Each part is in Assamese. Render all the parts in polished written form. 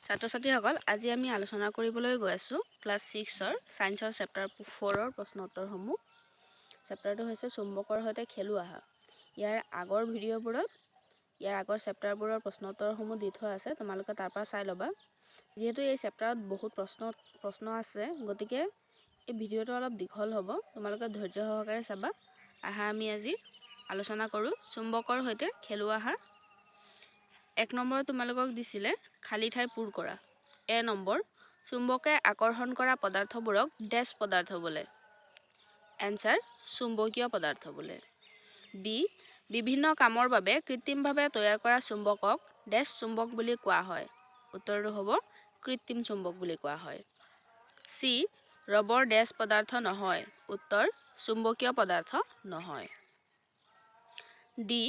ছাত্ৰ-ছাত্ৰীসকল আজি আমি আলোচনা কৰিবলৈ গৈ আছো ক্লাছ 6ৰ সায়েন্সৰ চেপ্টাৰ 4ৰ প্ৰশ্ন উত্তৰসমূহ। চেপ্টাৰটো হৈছে চুম্বকৰ সৈতে খেলুৱা আহা। ইয়াৰ আগৰ ভিডিঅ'বোৰত ইয়াৰ আগৰ চেপ্টাৰবোৰৰ প্ৰশ্ন উত্তৰসমূহ দি থোৱা আছে, তোমালোকে তাৰ পৰা চাই ল'বা। যেহেতু এই চেপ্টাৰত বহুত প্ৰশ্ন আছে, গতিকে এই ভিডিঅ'টো অলপ দীঘল হ'ব, তোমালোকে ধৈৰ্য সহকাৰে চাবা। আহা আমি আজি আলোচনা কৰোঁ চুম্বকৰ সৈতে খেলুৱা আহা। 1 নম্বৰ তোমালোকক দিছিলে খালি ঠাই পূৰ কৰা। এ নম্বৰ চুম্বকে আকৰ্ষণ কৰা পদাৰ্থবোৰক ডেছ পদাৰ্থ বোলে। এনসাৰ চুম্বকীয় পদাৰ্থ বোলে। বি বিভিন্ন কামৰ বাবে কৃত্ৰিমভাৱে তৈয়াৰ কৰা চুম্বকক ডেছ চুম্বক বুলি কোৱা হয়। উত্তৰটো হ'ব কৃত্ৰিম চুম্বক বুলি কোৱা হয়। চি ৰবৰ ডেছ পদাৰ্থ নহয়। উত্তৰ চুম্বকীয় পদাৰ্থ নহয়। ডি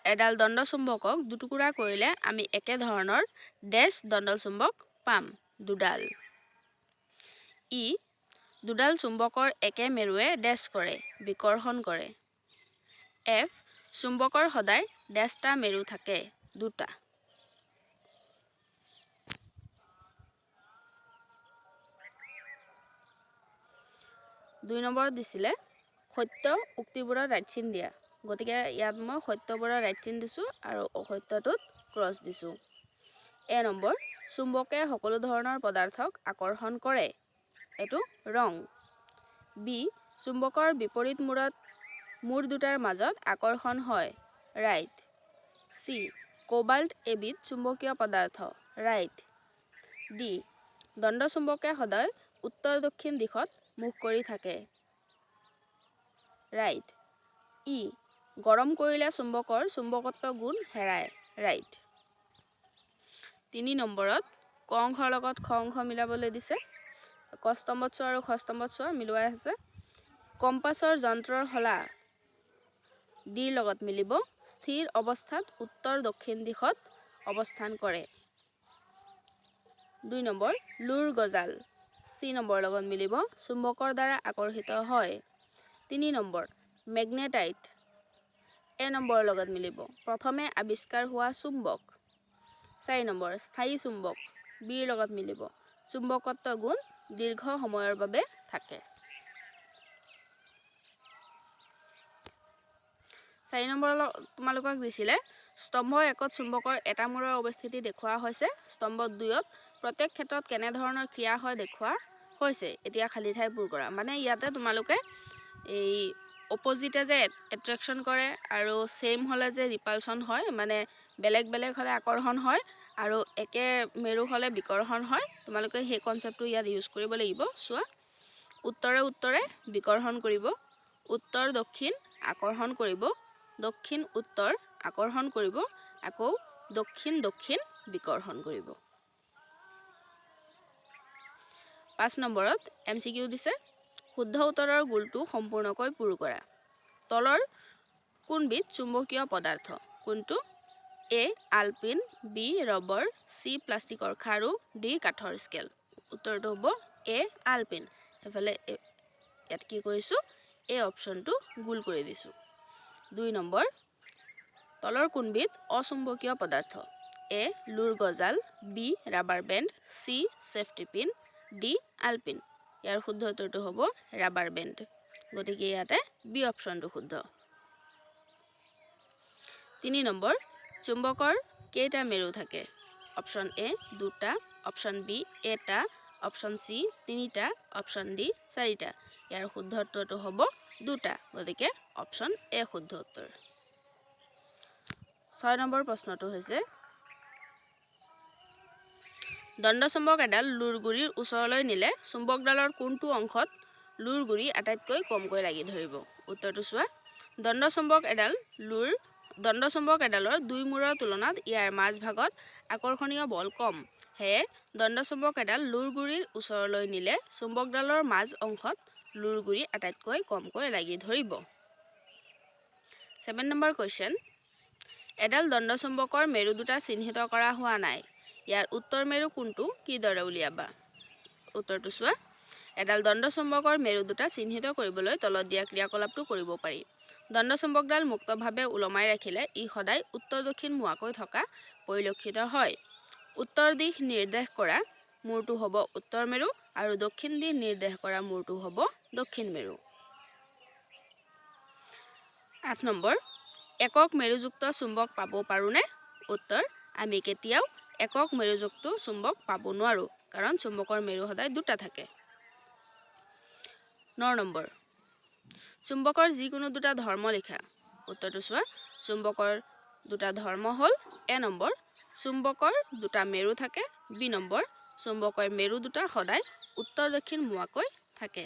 এডাল দণ্ড চুম্বকক দুটুকুৰা কৰিলে আমি একে ধৰণৰ ডেছ দণ্ড চুম্বক পাম, দুডাল। ই দুডাল চুম্বকৰ একে মেৰুৱে ডেছ কৰে, বিকৰ্ষণ কৰে। এফ চুম্বকৰ সদায় ডেছটা মেৰু থাকে, দুটা। দুই নম্বৰত দিছিলে সত্য উক্তিবোৰত ৰাইট চিন দিয়া। গতিকে ইয়াত মই সত্যবোৰত ৰাইট চিন দিছোঁ আৰু অসত্যটোত ক্ৰছ দিছোঁ। এ নম্বৰ চুম্বকে সকলো ধৰণৰ পদাৰ্থক আকৰ্ষণ কৰে, এইটো ৰং। বি চুম্বকৰ বিপৰীত মূৰ দুটাৰ মাজত আকৰ্ষণ হয়, ৰাইট। চি কোবাল্ট এবিধ চুম্বকীয় পদাৰ্থ, ৰাইট। ডি দণ্ড চুম্বকে সদায় উত্তৰ দক্ষিণ দিশত মুখ কৰি থাকে, ৰাইট। ই গৰম কৰিলে চুম্বকৰ চুম্বকত্ব গুণ হেৰায়, ৰাইট। 3 নম্বৰত ক অংশৰ লগত খ অংশ মিলাবলৈ দিছে। ক স্তম্ভত চোৱা আৰু খ স্তম্ভত চোৱা মিলোৱাই আছে। কম্পাছৰ যন্ত্ৰৰ শলা ডিৰ লগত মিলিব, স্থিৰ অৱস্থাত উত্তৰ দক্ষিণ দিশত অৱস্থান কৰে। 2 নম্বৰ লুৰ গজাল চি নম্বৰৰ লগত মিলিব, চুম্বকৰ দ্বাৰা আকৰ্ষিত হয়। 3 নম্বৰ মেগনেটাইট এ নম্বৰৰ লগত মিলিব, প্ৰথমে আৱিষ্কাৰ হোৱা চুম্বক। 4 নম্বৰ স্থায়ী চুম্বক বিৰ লগত মিলিব, চুম্বকত্ব গুণ দীৰ্ঘ সময়ৰ বাবে থাকে। 4 নম্বৰ তোমালোকক দিছিলে স্তম্ভ 1ত চুম্বকৰ এটা মূৰৰ অৱস্থিতি দেখুওৱা হৈছে। স্তম্ভ 2ত প্ৰত্যেক ক্ষেত্ৰত কেনেধৰণৰ ক্ৰিয়া হয় দেখুওৱা হৈছে। এতিয়া খালী ঠাই পূৰ কৰা। মানে ইয়াতে তোমালোকে এই অপজিটে যে এট্ৰেকশ্যন কৰে আৰু ছেম হ'লে যে ৰিপালশ্যন হয়, মানে বেলেগ বেলেগ হ'লে আকৰ্ষণ হয় আৰু একে মেৰু হ'লে বিকৰ্ষণ হয়, তোমালোকে সেই কনচেপ্টটো ইয়াত ইউজ কৰিব লাগিব। চোৱা, উত্তৰে উত্তৰে বিকৰ্ষণ কৰিব, উত্তৰ দক্ষিণ আকৰ্ষণ কৰিব, দক্ষিণ উত্তৰ আকৰ্ষণ কৰিব, আকৌ দক্ষিণ দক্ষিণ বিকৰ্ষণ কৰিব। 5 নম্বৰত MCQ দিছে শুদ্ধ উত্তৰৰ গোলটো সম্পূৰ্ণকৈ পূৰ কৰা। তলৰ কোনবিধ চুম্বকীয় পদাৰ্থ? কোনটো? এ আলপিন, বি ৰবৰ, চি প্লাষ্টিকৰ খাৰু, ডি কাঠৰ স্কেল। উত্তৰটো হ'ব এ আলপিন। এফালে ইয়াত কি কৰিছোঁ, এই অপশ্যনটো গোল কৰি দিছোঁ। 2 নম্বৰ তলৰ কোনবিধ অচুম্বকীয় পদাৰ্থ? এ লুৰ গজাল, B rubber band, C safety pin, D আলপিন। ইয়াৰ শুদ্ধ উত্তৰটো হ'ব ৰাবাৰ বেণ্ড। গতিকে ইয়াতে বি অপশ্যনটো শুদ্ধ। 3 নম্বৰ চুম্বকৰ কেইটা মেৰু থাকে? অপশ্যন এ 2টা, অপশ্যন বি এটা, অপশ্যন চি 3টা, অপশ্যন ডি 4টা। ইয়াৰ শুদ্ধ উত্তৰটো হ'ব 2টা। গতিকে অপশ্যন এ শুদ্ধ উত্তৰ। 6 নম্বৰ প্ৰশ্নটো হৈছে দণ্ড চুম্বক এডাল লুৰগুৰিৰ ওচৰলৈ নিলে চুম্বকডালৰ কোনটো অংশত লুৰগুৰি আটাইতকৈ কমকৈ লাগি ধৰিব? উত্তৰটো চোৱা, দণ্ড চুম্বক এডালৰ দুই মূৰৰ তুলনাত ইয়াৰ মাজভাগত আকৰ্ষণীয় বল কম। সেয়ে দণ্ড চুম্বক এডাল লুৰগুৰিৰ ওচৰলৈ নিলে চুম্বকডালৰ মাজ অংশত লুৰগুৰি আটাইতকৈ কমকৈ লাগি ধৰিব। 7 নম্বৰ কুৱেশ্যন, এডাল দণ্ড চুম্বকৰ মেৰু দুটা চিহ্নিত কৰা হোৱা নাই। ইয়াৰ উত্তৰ মেৰু কোনটো? কিদৰে উলিয়াবা? উত্তৰটো চোৱা, এডাল দণ্ড চুম্বকৰ মেৰু দুটা চিহ্নিত কৰিবলৈ তলত দিয়া ক্ৰিয়াকলাপটো কৰিব পাৰি। দণ্ড চুম্বকডাল মুক্তভাৱে ওলমাই ৰাখিলে ই সদায় উত্তৰ দক্ষিণ মুৱাকৈ থকা পৰিলক্ষিত হয়। উত্তৰ দিশ নিৰ্দেশ কৰা মূৰটো হ'ব উত্তৰ মেৰু আৰু দক্ষিণ দিশ নিৰ্দেশ কৰা মূৰটো হ'ব দক্ষিণ মেৰু। 8 নম্বৰ, একক মেৰুযুক্ত চুম্বক পাব পাৰোঁনে? উত্তৰ, আমি কেতিয়াও একক মেৰুযুক্ত চুম্বক পাব নোৱাৰোঁ, কাৰণ চুম্বকৰ মেৰু সদায় দুটা থাকে। 9 নম্বৰ, চুম্বকৰ যিকোনো দুটা ধৰ্ম লিখা। উত্তৰটো চোৱা, চুম্বকৰ দুটা ধৰ্ম হ'ল এ নম্বৰ, চুম্বকৰ দুটা মেৰু থাকে, বি নম্বৰ, চুম্বকৰ মেৰু দুটা সদায় উত্তৰ দক্ষিণ মুৱাকৈ থাকে।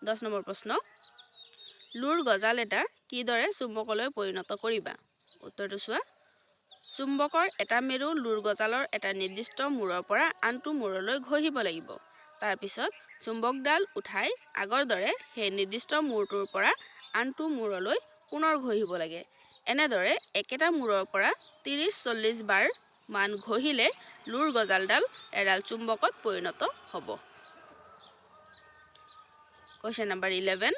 10 নম্বৰ প্ৰশ্ন, লুৰ গজাল এটা কিদৰে চুম্বকলৈ পৰিণত কৰিবা? উত্তৰটো চোৱা, চুম্বকৰ এটা মেৰু লুৰ গজালৰ এটা নিৰ্দিষ্ট মূৰৰ পৰা আনটো মূৰলৈ ঘঁহিব লাগিব। তাৰপিছত চুম্বকডাল উঠাই আগৰ দৰে সেই নিৰ্দিষ্ট মূৰটোৰ পৰা আনটো মূৰলৈ পুনৰ ঘঁহিব লাগে। এনেদৰে একেটা মূৰৰ পৰা 30-40 বাৰ মান ঘঁহিলে লুৰ গজালডাল এডাল চুম্বকত পৰিণত হ'ব। কুৱেশ্যন নম্বৰ 11,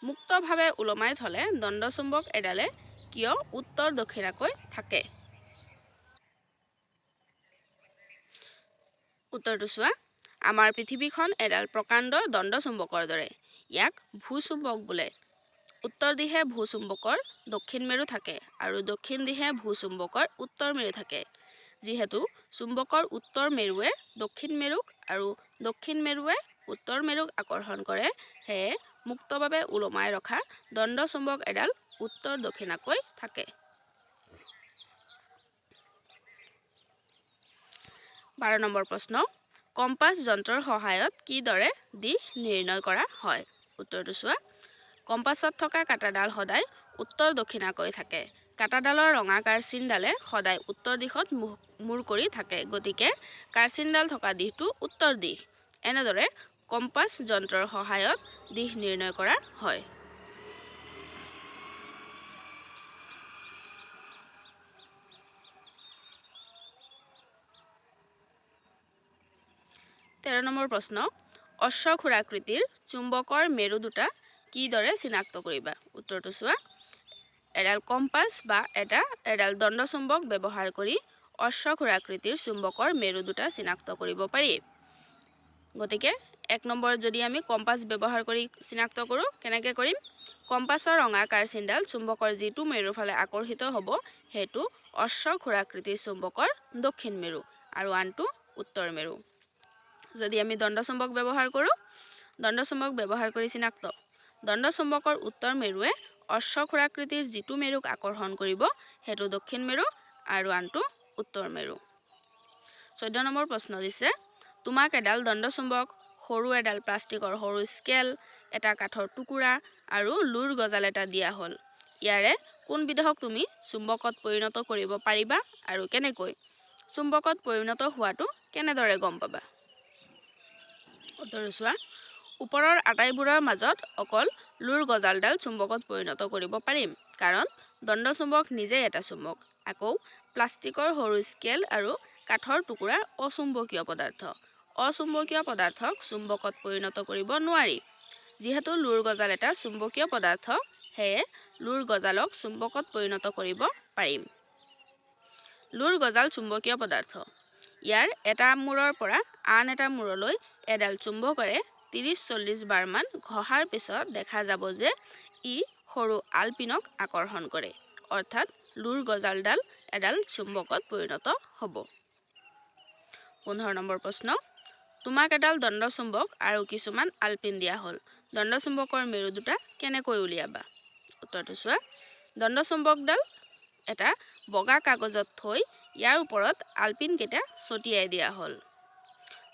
মুক্তভাৱে ওলমাই থলে দণ্ড চুম্বক এডালে কিয় উত্তৰ দক্ষিণাকৈ থাকে? উত্তৰটো চোৱা, আমাৰ পৃথিৱীখন এডাল প্ৰকাণ্ড দণ্ড চুম্বকৰ দৰে। ইয়াক ভূচুম্বক বোলে। উত্তৰ দিশে ভূচুম্বকৰ দক্ষিণ মেৰু থাকে আৰু দক্ষিণ দিশে ভূচুম্বকৰ উত্তৰ মেৰু থাকে। যিহেতু চুম্বকৰ উত্তৰ মেৰুৱে দক্ষিণ মেৰুক আৰু দক্ষিণ মেৰুৱে উত্তৰ মেৰুক আকৰ্ষণ কৰে, সেয়ে মুক্তভাৱে ওলমাই ৰখা দণ্ড চুম্বক এডাল উত্তৰ দক্ষিণাকৈ থাকে। 12 নম্বৰ প্ৰশ্ন, কম্পাছ যন্ত্ৰৰ সহায়ত কিদৰে দিশ নিৰ্ণয় কৰা হয়? উত্তৰটো চোৱা, কম্পাছত থকা কাঁটাডাল সদায় উত্তৰ দক্ষিণাকৈ থাকে। কাঁটাডালৰ ৰঙা কাঁড়চিনডালে সদায় উত্তৰ দিশত মূৰ কৰি থাকে, গতিকে কাঁড়চিনডাল থকা দিশটো উত্তৰ দিশ। এনেদৰে কম্পাছ যন্ত্ৰৰ সহায়ত দিশ নিৰ্ণয় কৰা হয়। 13 নম্বৰ প্ৰশ্ন, অশ্বক্ষুৰাকৃতিৰ চুম্বকৰ মেৰু দুটা কিদৰে চিনাক্ত কৰিবা? উত্তৰটো চোৱা, এডাল কম্পাছ বা এডাল দণ্ড চুম্বক ব্যৱহাৰ কৰি অশ্বক্ষুৰাকৃতিৰ চুম্বকৰ মেৰু দুটা চিনাক্ত কৰিব পাৰি। গতিকে 1 নম্বৰত যদি আমি কম্পাছ ব্যৱহাৰ কৰি চিনাক্ত কৰোঁ, কেনেকৈ কৰিম? কম্পাছৰ ৰঙা কাঁড়চিনডাল চুম্বকৰ যিটো মেৰুৰ ফালে আকৰ্ষিত হ'ব সেইটো অশ্বক্ষুৰাকৃতিৰ চুম্বকৰ দক্ষিণ মেৰু আৰু আনটো উত্তৰ মেৰু। যদি আমি দণ্ড চুম্বক ব্যৱহাৰ কৰোঁ, দণ্ড চুম্বক ব্যৱহাৰ কৰি চিনাক্ত, দণ্ড চুম্বকৰ উত্তৰ মেৰুৱে অশ্বক্ষুৰাকৃতিৰ যিটো মেৰুক আকৰ্ষণ কৰিব সেইটো দক্ষিণ মেৰু আৰু আনটো উত্তৰ মেৰু। 14 নম্বৰ প্ৰশ্ন দিছে, তোমাক এডাল দণ্ড চুম্বক, সৰু এডাল প্লাষ্টিকৰ সৰু স্কেল, এটা কাঠৰ টুকুৰা আৰু লুৰ গজাল এটা দিয়া হ'ল। ইয়াৰে কোনবিধক তুমি চুম্বকত পৰিণত কৰিব পাৰিবা আৰু কেনেকৈ? চুম্বকত পৰিণত হোৱাটো কেনেদৰে গম পাবা? উত্তৰ চোৱা, ওপৰৰ আটাইবোৰৰ মাজত অকল লুৰ গজালডাল চুম্বকত পৰিণত কৰিব পাৰিম, কাৰণ দণ্ড চুম্বক নিজেই এটা চুম্বক। আকৌ প্লাষ্টিকৰ সৰু স্কেল আৰু কাঠৰ টুকুৰা অচুম্বকীয় পদাৰ্থ। অচুম্বকীয় পদাৰ্থক চুম্বকত পৰিণত কৰিব নোৱাৰি। যিহেতু লুৰ গজাল এটা চুম্বকীয় পদাৰ্থ, সেয়ে লুৰ গজালক চুম্বকত পৰিণত কৰিব পাৰিম। লুৰ গজাল চুম্বকীয় পদাৰ্থ। ইয়াৰ এটা মূৰৰ পৰা আন এটা মূৰলৈ এডাল চুম্বকেৰে 30-40 বাৰ মান ঘঁহাৰ পিছত দেখা যাব যে ই সৰু আলপিনক আকৰ্ষণ কৰে, অৰ্থাৎ লুৰ গজালডাল এডাল চুম্বকত পৰিণত হ'ব। 15 নম্বৰ প্ৰশ্ন, তোমাক এডাল দণ্ড চুম্বক আৰু কিছুমান আলপিন দিয়া হ'ল। দণ্ড চুম্বকৰ মেৰু দুটা কেনেকৈ উলিয়াবা? উত্তৰটো চোৱা, দণ্ড চুম্বকডাল এটা বগা কাগজত থৈ ইয়াৰ ওপৰত আলপিন কেইটা ছটিয়াই দিয়া হ'ল।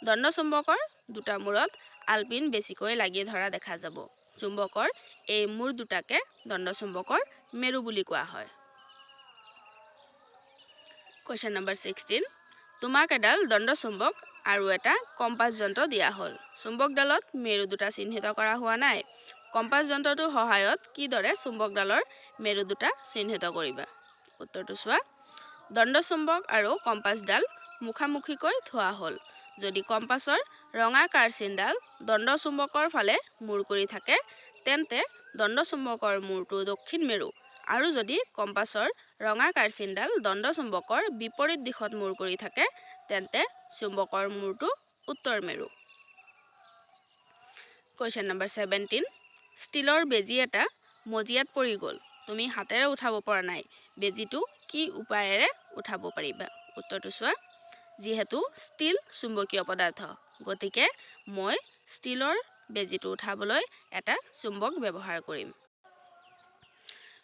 দণ্ড চুম্বকৰ দুটা মূৰত আলপিন বেছিকৈ লাগি ধৰা দেখা যাব। চুম্বকৰ এই মূৰ দুটাকে দণ্ড চুম্বকৰ মেৰু বুলি কোৱা হয়। কুৱেশ্যন নম্বৰ 16, তোমাক এডাল দণ্ড চুম্বক আৰু এটা কম্পাছ যন্ত্ৰ দিয়া হ'ল। চুম্বকডালত মেৰু দুটা চিহ্নিত কৰা হোৱা নাই। কম্পাছ যন্ত্ৰটোৰ সহায়ত কিদৰে চুম্বকডালৰ মেৰু দুটা চিহ্নিত কৰিবা? উত্তৰটো চোৱা, দণ্ড চুম্বক আৰু কম্পাছডাল মুখামুখিকৈ থোৱা হ'ল। যদি কম্পাছৰ ৰঙা কাঁড়চিনডাল দণ্ড চুম্বকৰ ফালে মূৰ কৰি থাকে, তেন্তে দণ্ড চুম্বকৰ মূৰটো দক্ষিণ মেৰু, আৰু যদি কম্পাছৰ ৰঙা কাৰচিনডাল দণ্ড চুম্বকৰ বিপৰীত দিশত মূৰ কৰি থাকে তেন্তে চুম্বকৰ মূৰটো উত্তৰ মেৰু। কুৱেশ্যন নম্বৰ 17 ষ্টীলৰ বেজী এটা মজিয়াত পৰি গ'ল, তুমি হাতেৰে উঠাব পৰা নাই, বেজীটো কি উপায়েৰে উঠাব পাৰিবা? উত্তৰটো চোৱা। যিহেতু ষ্টীল চুম্বকীয় পদাৰ্থ গতিকে মই ষ্টীলৰ বেজীটো উঠাবলৈ এটা চুম্বক ব্যৱহাৰ কৰিম।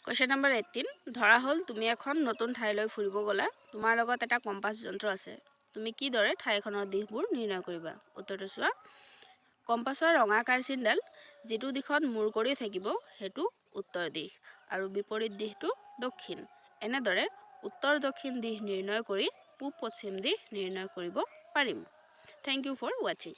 কুৱেশ্যন নম্বৰ 18 ধৰা হ'ল তুমি এখন নতুন ঠাইলৈ ফুৰিব গ'লা, তোমাৰ লগত এটা কম্পাছ যন্ত্ৰ আছে, তুমি কিদৰে ঠাইখনৰ দিশবোৰ নিৰ্ণয় কৰিবা? উত্তৰটো চোৱা। কম্পাছৰ ৰঙা কাৰচিনডাল যিটো দিশত মূৰ কৰি থাকিব সেইটো উত্তৰ দিশ আৰু বিপৰীত দিশটো দক্ষিণ। এনেদৰে উত্তৰ দক্ষিণ দিশ নিৰ্ণয় কৰি পূব পশ্চিম দিশ নিৰ্ণয় কৰিব পাৰিম। থেংক ইউ ফৰ ৱাচিং।